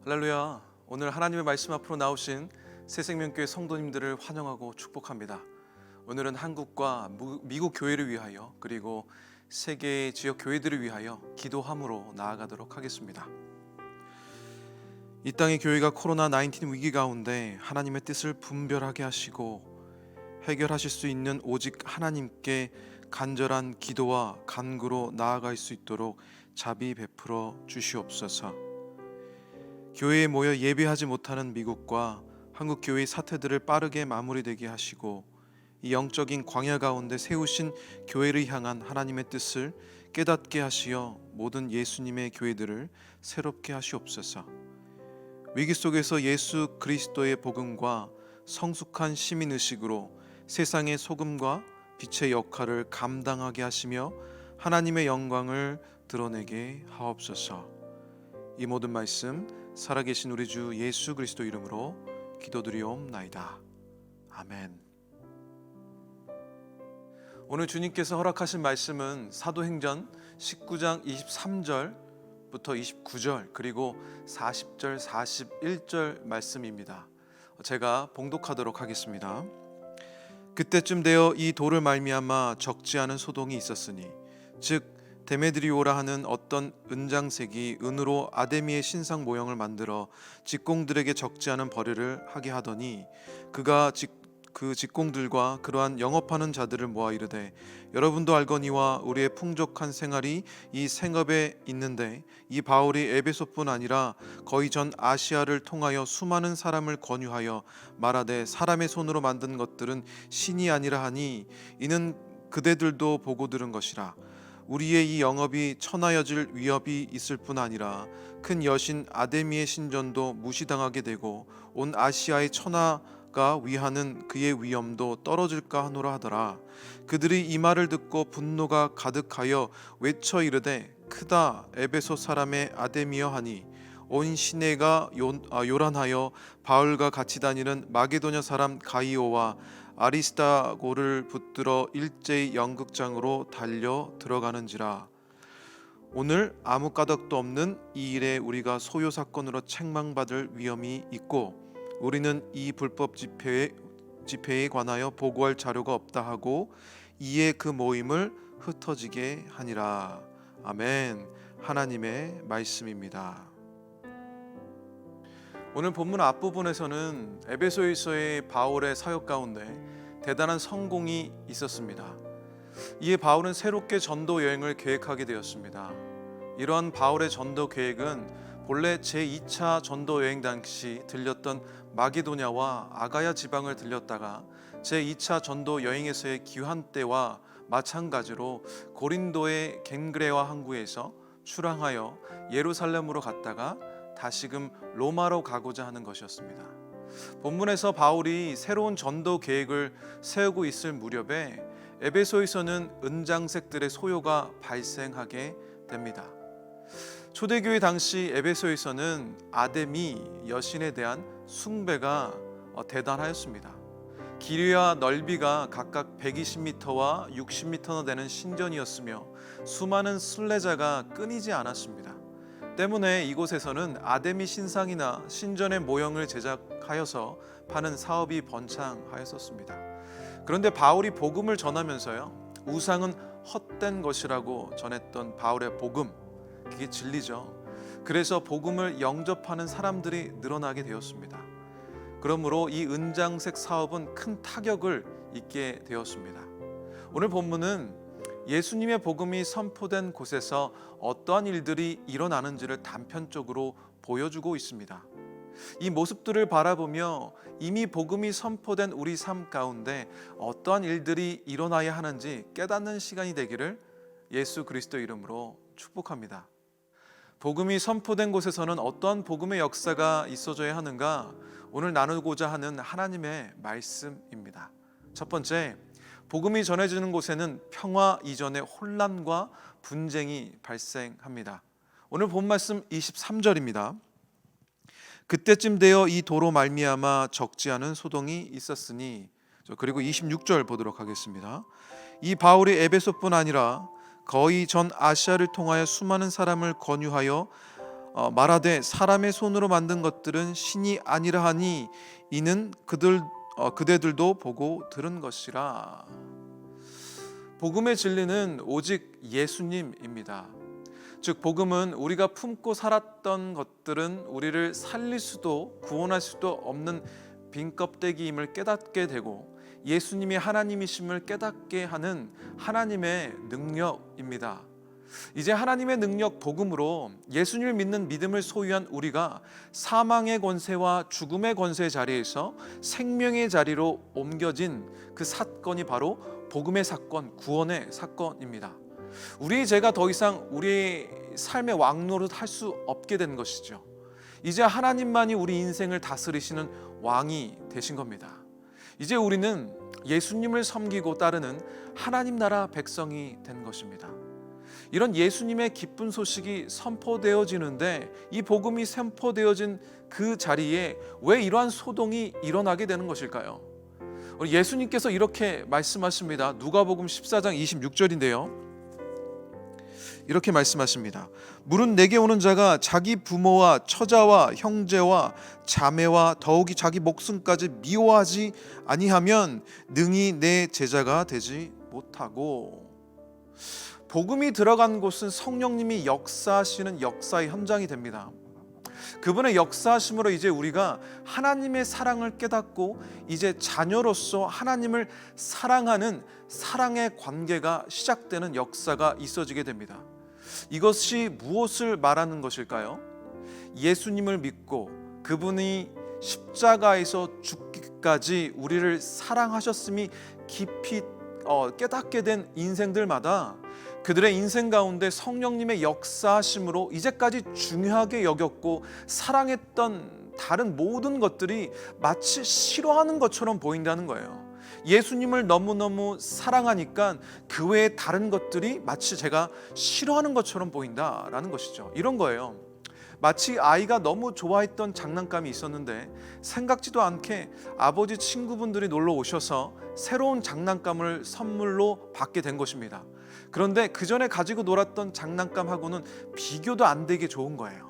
할렐루야. 오늘 하나님의 말씀 앞으로 나오신 새생명교회 성도님들을 환영하고 축복합니다. 오늘은 한국과 미국 교회를 위하여 그리고 세계의 지역 교회들을 위하여 기도함으로 나아가도록 하겠습니다. 이 땅의 교회가 코로나19 위기 가운데 하나님의 뜻을 분별하게 하시고 해결하실 수 있는 오직 하나님께 간절한 기도와 간구로 나아갈 수 있도록 자비 베풀어 주시옵소서. 교회에 모여 예배하지 못하는 미국과 한국 교회의 사태들을 빠르게 마무리되게 하시고 이 영적인 광야 가운데 세우신 교회를 향한 하나님의 뜻을 깨닫게 하시어 모든 예수님의 교회들을 새롭게 하시옵소서. 위기 속에서 예수 그리스도의 복음과 성숙한 시민의식으로 세상의 소금과 빛의 역할을 감당하게 하시며 하나님의 영광을 드러내게 하옵소서. 이 모든 말씀 살아계신 우리 주 예수 그리스도 이름으로 기도드리옵나이다. 아멘. 오늘 주님께서 허락하신 말씀은 사도행전 19장 23절부터 29절 그리고 40절 41절 말씀입니다. 제가 봉독하도록 하겠습니다. 그때쯤 되어 이 돌을 말미암아 적지 않은 소동이 있었으니 즉 데메드리오라 하는 어떤 은장색이 은으로 아데미의 신상 모형을 만들어 직공들에게 적지 않은 벌이를 하게 하더니 그가 그 직공들과 그러한 영업하는 자들을 모아 이르되 여러분도 알거니와 우리의 풍족한 생활이 이 생업에 있는데 이 바울이 에베소뿐 아니라 거의 전 아시아를 통하여 수많은 사람을 권유하여 말하되 사람의 손으로 만든 것들은 신이 아니라 하니 이는 그대들도 보고 들은 것이라. 우리의 이 영업이 천하여질 위협이 있을 뿐 아니라 큰 여신 아데미의 신전도 무시당하게 되고 온 아시아의 천하가 위하는 그의 위엄도 떨어질까 하노라 하더라. 그들이 이 말을 듣고 분노가 가득하여 외쳐 이르되 크다 에베소 사람의 아데미여 하니 온 시내가 요란하여 바울과 같이 다니는 마게도냐 사람 가이오와 아리스타고를 붙들어 일제히 연극장으로 달려 들어가는지라. 오늘 아무 까닭도 없는 이 일에 우리가 소요 사건으로 책망받을 위험이 있고 우리는 이 불법 집회에 관하여 보고할 자료가 없다 하고 이에 그 모임을 흩어지게 하니라. 아멘. 하나님의 말씀입니다. 오늘 본문 앞부분에서는 에베소에서의 바울의 사역 가운데 대단한 성공이 있었습니다. 이에 바울은 새롭게 전도 여행을 계획하게 되었습니다. 이러한 바울의 전도 계획은 본래 제2차 전도 여행 당시 들렸던 마게도냐와 아가야 지방을 들렸다가 제2차 전도 여행에서의 귀환 때와 마찬가지로 고린도의 겐그레와 항구에서 출항하여 예루살렘으로 갔다가 다시금 로마로 가고자 하는 것이었습니다. 본문에서 바울이 새로운 전도 계획을 세우고 있을 무렵에 에베소에서는 은장색들의 소요가 발생하게 됩니다. 초대교회 당시 에베소에서는 아데미 여신에 대한 숭배가 대단하였습니다. 길이와 넓이가 각각 120m와 60m나 되는 신전이었으며 수많은 순례자가 끊이지 않았습니다. 때문에 이곳에서는 아데미 신상이나 신전의 모형을 제작하여서 파는 사업이 번창하였었습니다. 그런데 바울이 복음을 전하면서요, 우상은 헛된 것이라고 전했던 바울의 복음, 그게 진리죠. 그래서 복음을 영접하는 사람들이 늘어나게 되었습니다. 그러므로 이 은장색 사업은 큰 타격을 입게 되었습니다. 오늘 본문은 예수님의 복음이 선포된 곳에서 어떠한 일들이 일어나는지를 단편적으로 보여주고 있습니다. 이 모습들을 바라보며 이미 복음이 선포된 우리 삶 가운데 어떠한 일들이 일어나야 하는지 깨닫는 시간이 되기를 예수 그리스도 이름으로 축복합니다. 복음이 선포된 곳에서는 어떠한 복음의 역사가 있어져야 하는가? 오늘 나누고자 하는 하나님의 말씀입니다. 첫 번째, 복음이 전해지는 곳에는 평화 이전의 혼란과 분쟁이 발생합니다. 오늘 본 말씀 23절입니다. 그때쯤 되어 이 도로 말미암아 적지 않은 소동이 있었으니, 그리고 26절 보도록 하겠습니다. 이 바울이 에베소뿐 아니라 거의 전 아시아를 통하여 수많은 사람을 권유하여 말하되 사람의 손으로 만든 것들은 신이 아니라 하니 이는 그대들도 보고 들은 것이라. 복음의 진리는 오직 예수님입니다. 즉 복음은 우리가 품고 살았던 것들은 우리를 살릴 수도 구원할 수도 없는 빈 껍데기임을 깨닫게 되고 예수님이 하나님이심을 깨닫게 하는 하나님의 능력입니다. 이제 하나님의 능력 복음으로 예수님을 믿는 믿음을 소유한 우리가 사망의 권세와 죽음의 권세 자리에서 생명의 자리로 옮겨진 그 사건이 바로 복음의 사건, 구원의 사건입니다. 우리의 죄가 더 이상 우리의 삶의 왕노릇 할 수 없게 된 것이죠. 이제 하나님만이 우리 인생을 다스리시는 왕이 되신 겁니다. 이제 우리는 예수님을 섬기고 따르는 하나님 나라 백성이 된 것입니다. 이런 예수님의 기쁜 소식이 선포되어지는데 이 복음이 선포되어진 그 자리에 왜 이러한 소동이 일어나게 되는 것일까요? 우리 예수님께서 이렇게 말씀하십니다. 누가복음 14장 26절인데요. 이렇게 말씀하십니다. 물은 내게 오는 자가 자기 부모와 처자와 형제와 자매와 더욱이 자기 목숨까지 미워하지 아니하면 능히 내 제자가 되지 못하고. 복음이 들어간 곳은 성령님이 역사하시는 역사의 현장이 됩니다. 그분의 역사하심으로 이제 우리가 하나님의 사랑을 깨닫고 이제 자녀로서 하나님을 사랑하는 사랑의 관계가 시작되는 역사가 있어지게 됩니다. 이것이 무엇을 말하는 것일까요? 예수님을 믿고 그분이 십자가에서 죽기까지 우리를 사랑하셨음이 깊이 깨닫게 된 인생들마다 그들의 인생 가운데 성령님의 역사하심으로 이제까지 중요하게 여겼고 사랑했던 다른 모든 것들이 마치 싫어하는 것처럼 보인다는 거예요. 예수님을 너무너무 사랑하니까 그 외에 다른 것들이 마치 제가 싫어하는 것처럼 보인다라는 것이죠. 이런 거예요. 마치 아이가 너무 좋아했던 장난감이 있었는데 생각지도 않게 아버지 친구분들이 놀러 오셔서 새로운 장난감을 선물로 받게 된 것입니다. 그런데 그 전에 가지고 놀았던 장난감하고는 비교도 안 되게 좋은 거예요.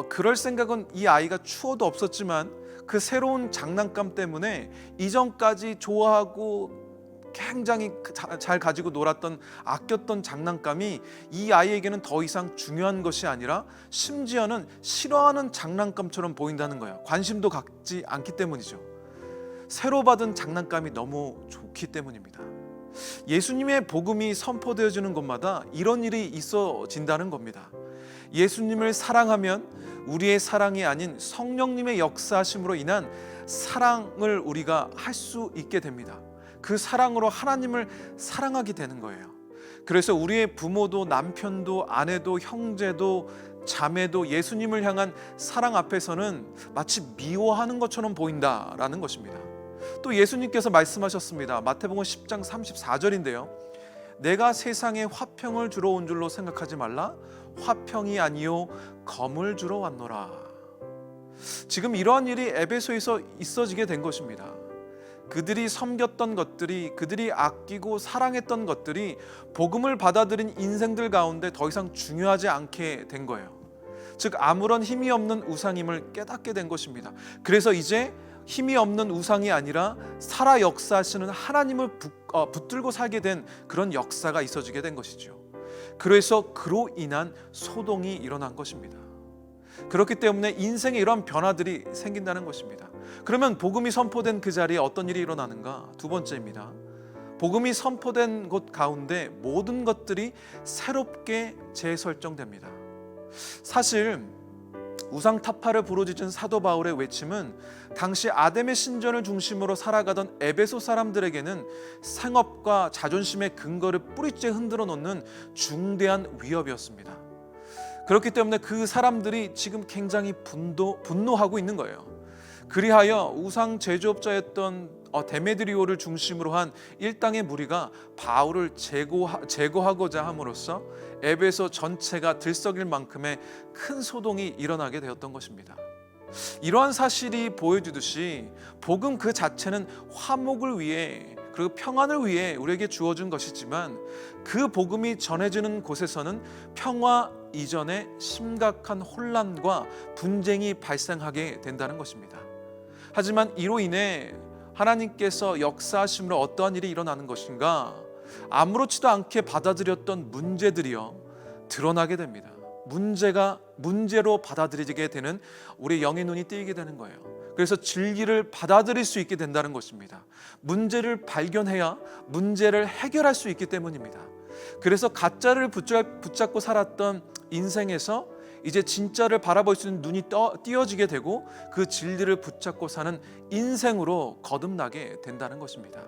그럴 생각은 이 아이가 추워도 없었지만 그 새로운 장난감 때문에 이전까지 좋아하고 굉장히 잘 가지고 놀았던 아꼈던 장난감이 이 아이에게는 더 이상 중요한 것이 아니라 심지어는 싫어하는 장난감처럼 보인다는 거예요. 관심도 갖지 않기 때문이죠. 새로 받은 장난감이 너무 좋기 때문입니다. 예수님의 복음이 선포되어지는 곳마다 이런 일이 있어진다는 겁니다. 예수님을 사랑하면 우리의 사랑이 아닌 성령님의 역사하심으로 인한 사랑을 우리가 할 수 있게 됩니다. 그 사랑으로 하나님을 사랑하게 되는 거예요. 그래서 우리의 부모도 남편도 아내도 형제도 자매도 예수님을 향한 사랑 앞에서는 마치 미워하는 것처럼 보인다라는 것입니다. 또 예수님께서 말씀하셨습니다. 마태복음 10장 34절인데요. 내가 세상에 화평을 주러 온 줄로 생각하지 말라. 화평이 아니요 검을 주러 왔노라. 지금 이러한 일이 에베소에서 있어지게 된 것입니다. 그들이 섬겼던 것들이, 그들이 아끼고 사랑했던 것들이 복음을 받아들인 인생들 가운데 더 이상 중요하지 않게 된 거예요. 즉 아무런 힘이 없는 우상임을 깨닫게 된 것입니다. 그래서 이제 힘이 없는 우상이 아니라 살아 역사하시는 하나님을 붙들고 살게 된 그런 역사가 있어지게 된 것이죠. 그래서 그로 인한 소동이 일어난 것입니다. 그렇기 때문에 인생에 이러한 변화들이 생긴다는 것입니다. 그러면 복음이 선포된 그 자리에 어떤 일이 일어나는가? 두 번째입니다. 복음이 선포된 곳 가운데 모든 것들이 새롭게 재설정됩니다. 사실 우상 타파를 부르짖은 사도 바울의 외침은 당시 아담의 신전을 중심으로 살아가던 에베소 사람들에게는 생업과 자존심의 근거를 뿌리째 흔들어 놓는 중대한 위협이었습니다. 그렇기 때문에 그 사람들이 지금 굉장히 분노하고 있는 거예요. 그리하여 우상 제조업자였던 데메드리오를 중심으로 한 일당의 무리가 바울을 제거하고자 함으로써 에베소 전체가 들썩일 만큼의 큰 소동이 일어나게 되었던 것입니다. 이러한 사실이 보여주듯이 복음 그 자체는 화목을 위해 그리고 평안을 위해 우리에게 주어준 것이지만 그 복음이 전해지는 곳에서는 평화 이전에 심각한 혼란과 분쟁이 발생하게 된다는 것입니다. 하지만 이로 인해 하나님께서 역사하심으로 어떠한 일이 일어나는 것인가? 아무렇지도 않게 받아들였던 문제들이요 드러나게 됩니다. 문제로 받아들이게 되는 우리의 영의 눈이 뜨이게 되는 거예요. 그래서 진리를 받아들일 수 있게 된다는 것입니다. 문제를 발견해야 문제를 해결할 수 있기 때문입니다. 그래서 가짜를 붙잡고 살았던 인생에서 이제 진짜를 바라볼 수 있는 눈이 띄어지게 되고 그 진리를 붙잡고 사는 인생으로 거듭나게 된다는 것입니다.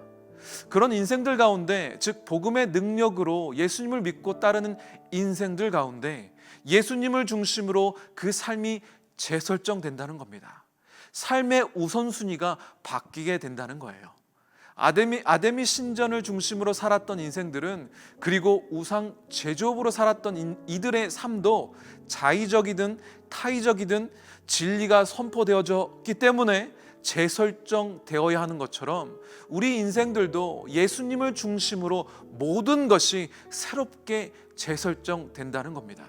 그런 인생들 가운데, 즉 복음의 능력으로 예수님을 믿고 따르는 인생들 가운데 예수님을 중심으로 그 삶이 재설정된다는 겁니다. 삶의 우선순위가 바뀌게 된다는 거예요. 아담이 신전을 중심으로 살았던 인생들은, 그리고 우상 제조업으로 살았던 이들의 삶도 자의적이든 타의적이든 진리가 선포되어졌기 때문에 재설정되어야 하는 것처럼 우리 인생들도 예수님을 중심으로 모든 것이 새롭게 재설정된다는 겁니다.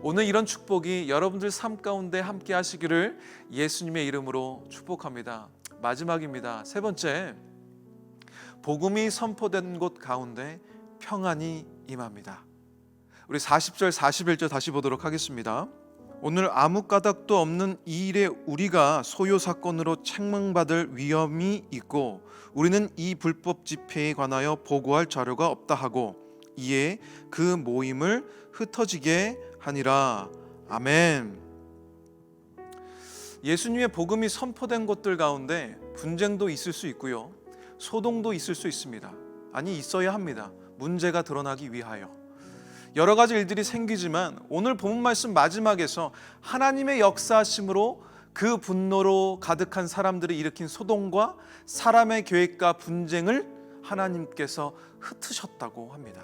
오늘 이런 축복이 여러분들 삶 가운데 함께 하시기를 예수님의 이름으로 축복합니다. 마지막입니다. 세 번째, 복음이 선포된 곳 가운데 평안이 임합니다. 우리 40절 41절 다시 보도록 하겠습니다. 오늘 아무 까닭도 없는 이 일에 우리가 소요 사건으로 책망받을 위험이 있고 우리는 이 불법 집회에 관하여 보고할 자료가 없다 하고 이에 그 모임을 흩어지게 하니라. 아멘. 예수님의 복음이 선포된 곳들 가운데 분쟁도 있을 수 있고요, 소동도 있을 수 있습니다. 아니, 있어야 합니다. 문제가 드러나기 위하여. 여러 가지 일들이 생기지만 오늘 본문 말씀 마지막에서 하나님의 역사하심으로 그 분노로 가득한 사람들이 일으킨 소동과 사람의 계획과 분쟁을 하나님께서 흩으셨다고 합니다.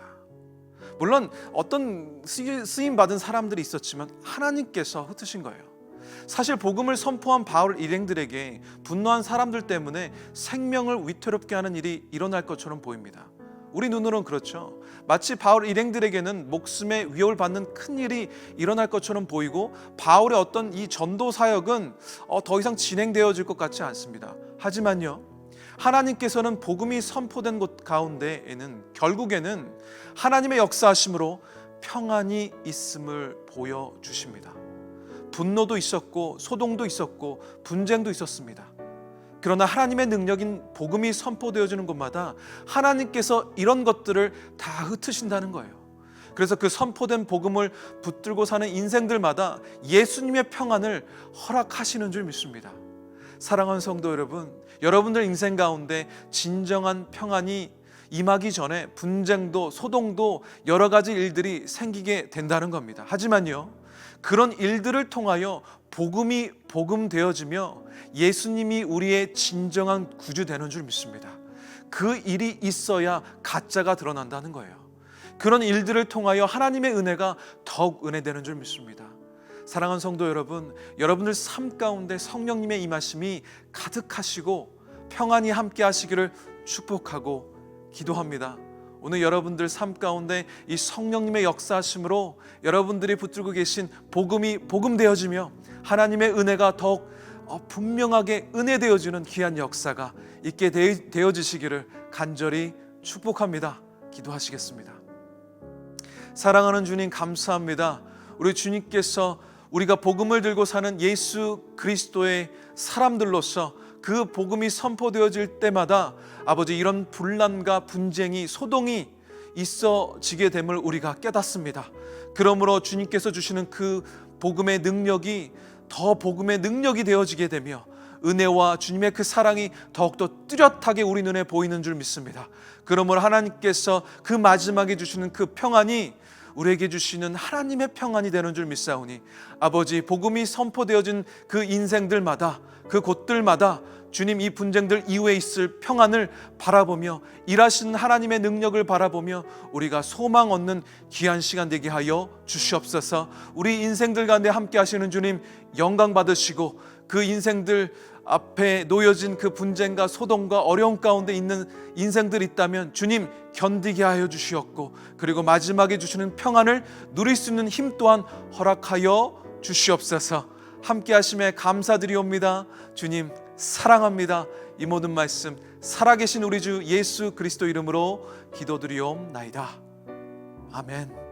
물론 어떤 쓰임받은 사람들이 있었지만 하나님께서 흩으신 거예요. 사실 복음을 선포한 바울 일행들에게 분노한 사람들 때문에 생명을 위태롭게 하는 일이 일어날 것처럼 보입니다. 우리 눈으로는 그렇죠. 마치 바울 일행들에게는 목숨의 위협을 받는 큰 일이 일어날 것처럼 보이고 바울의 어떤 이 전도 사역은 더 이상 진행되어질 것 같지 않습니다. 하지만요, 하나님께서는 복음이 선포된 곳 가운데에는 결국에는 하나님의 역사하심으로 평안이 있음을 보여주십니다. 분노도 있었고 소동도 있었고 분쟁도 있었습니다. 그러나 하나님의 능력인 복음이 선포되어지는 곳마다 하나님께서 이런 것들을 다 흩으신다는 거예요. 그래서 그 선포된 복음을 붙들고 사는 인생들마다 예수님의 평안을 허락하시는 줄 믿습니다. 사랑하는 성도 여러분, 여러분들 인생 가운데 진정한 평안이 임하기 전에 분쟁도 소동도 여러 가지 일들이 생기게 된다는 겁니다. 하지만요, 그런 일들을 통하여 복음이 복음되어지며 예수님이 우리의 진정한 구주 되는 줄 믿습니다. 그 일이 있어야 가짜가 드러난다는 거예요. 그런 일들을 통하여 하나님의 은혜가 더욱 은혜되는 줄 믿습니다. 사랑하는 성도 여러분, 여러분들 삶 가운데 성령님의 임하심이 가득하시고 평안이 함께 하시기를 축복하고 기도합니다. 오늘 여러분들 삶 가운데 이 성령님의 역사하심으로 여러분들이 붙들고 계신 복음이 복음되어지며 하나님의 은혜가 더욱 분명하게 은혜되어지는 귀한 역사가 있게 되어지시기를 간절히 축복합니다. 기도하시겠습니다. 사랑하는 주님, 감사합니다. 우리 주님께서 우리가 복음을 들고 사는 예수 그리스도의 사람들로서 그 복음이 선포되어질 때마다 아버지, 이런 분란과 분쟁이 소동이 있어지게 됨을 우리가 깨닫습니다. 그러므로 주님께서 주시는 그 복음의 능력이 더 복음의 능력이 되어지게 되며 은혜와 주님의 그 사랑이 더욱더 뚜렷하게 우리 눈에 보이는 줄 믿습니다. 그러므로 하나님께서 그 마지막에 주시는 그 평안이 우리에게 주시는 하나님의 평안이 되는 줄 믿사오니 아버지, 복음이 선포되어진 그 인생들마다, 그 곳들마다 주님, 이 분쟁들 이후에 있을 평안을 바라보며 일하시는 하나님의 능력을 바라보며 우리가 소망 얻는 귀한 시간 되게 하여 주시옵소서. 우리 인생들 가운데 함께 하시는 주님 영광 받으시고, 그 인생들 앞에 놓여진 그 분쟁과 소동과 어려움 가운데 있는 인생들 있다면 주님 견디게 하여 주시옵고, 그리고 마지막에 주시는 평안을 누릴 수 있는 힘 또한 허락하여 주시옵소서. 함께 하심에 감사드리옵니다. 주님 사랑합니다. 이 모든 말씀 살아계신 우리 주 예수 그리스도 이름으로 기도드리옵나이다. 아멘.